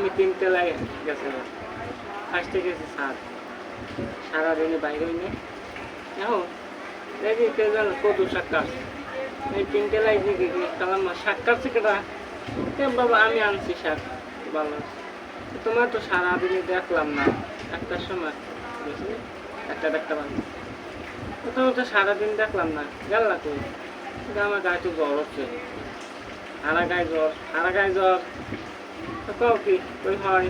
আমি 3 তলায় গেছিলাম, ফার্স্টে গেছি ছাদ, সারাদিনে বাইরে হই না। এখন দেখি কে যেন কদু শাক কাটছে, এই 3 তলায় দিকে গেলাম, শাক কাটছে কেটা? বাবা আমি আনছি শাক, ভালো আছে। তোমার তো সারাদিনে দেখলাম না, একটার সময় বুঝলি, একটা বাজে, তোমার তো সারাদিন দেখলাম না, গেল না তুই? আমার গায়ে তো জ্বর হচ্ছে, হারা গায়ে জ্বর। তো কও কি ওই হয়,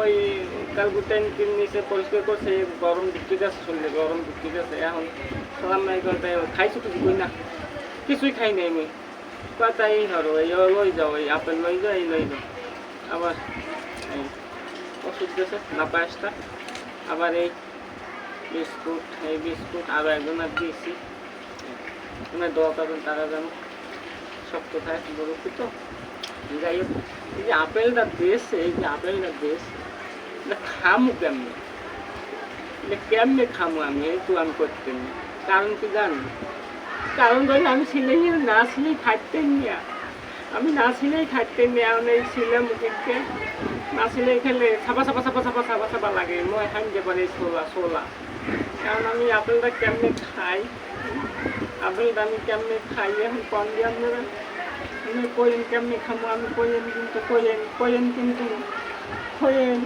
ওই কালগুটাইন নিচে পরিষ্কার করছে, গরম ঢুকে গেছে, শরীরে গরম ঢুকে গেছে। এখন সালাম নাই করতে খাইছো কিছু কই না, কিছুই খাই নাই আমি। কথাই ধরো এই লই যাও, এই আপেল লই যাও, এই লই যাও। আবার এই ওষুধ দিয়েছে না পায়েসটা, আবার এই বিস্কুট আরও একজনের দিয়েছি, ওনার দোয়া করবেন তারা যেন শক্ত থাকে, বরফি তো। যাই হোক, এই যে আপেলটা দিয়েছে, এটা খামু কেমনে, এটা কেমনে খামু আমি, এই তো আমি করতেন না। কারণ কি জানি, কারণ ধরেন আমি ছিলেই না ছিলেই খাইতেন না, আমি না ছিলেই খাইতেন না। এখন এই ছিলে মুখে না ছিলেই খেলে ছাপা লাগে, মই খাই যে পারে ছোলা। কারণ আমি আপেলটা কেমনে খাই, আপেলটা আমি কেমনে খাই, এখন কম দিয়ে আপনারা কোয়েন কেমনে খামো, আমি কোয়েন কিন্তু কোয়েন কিন্তু কোয়েন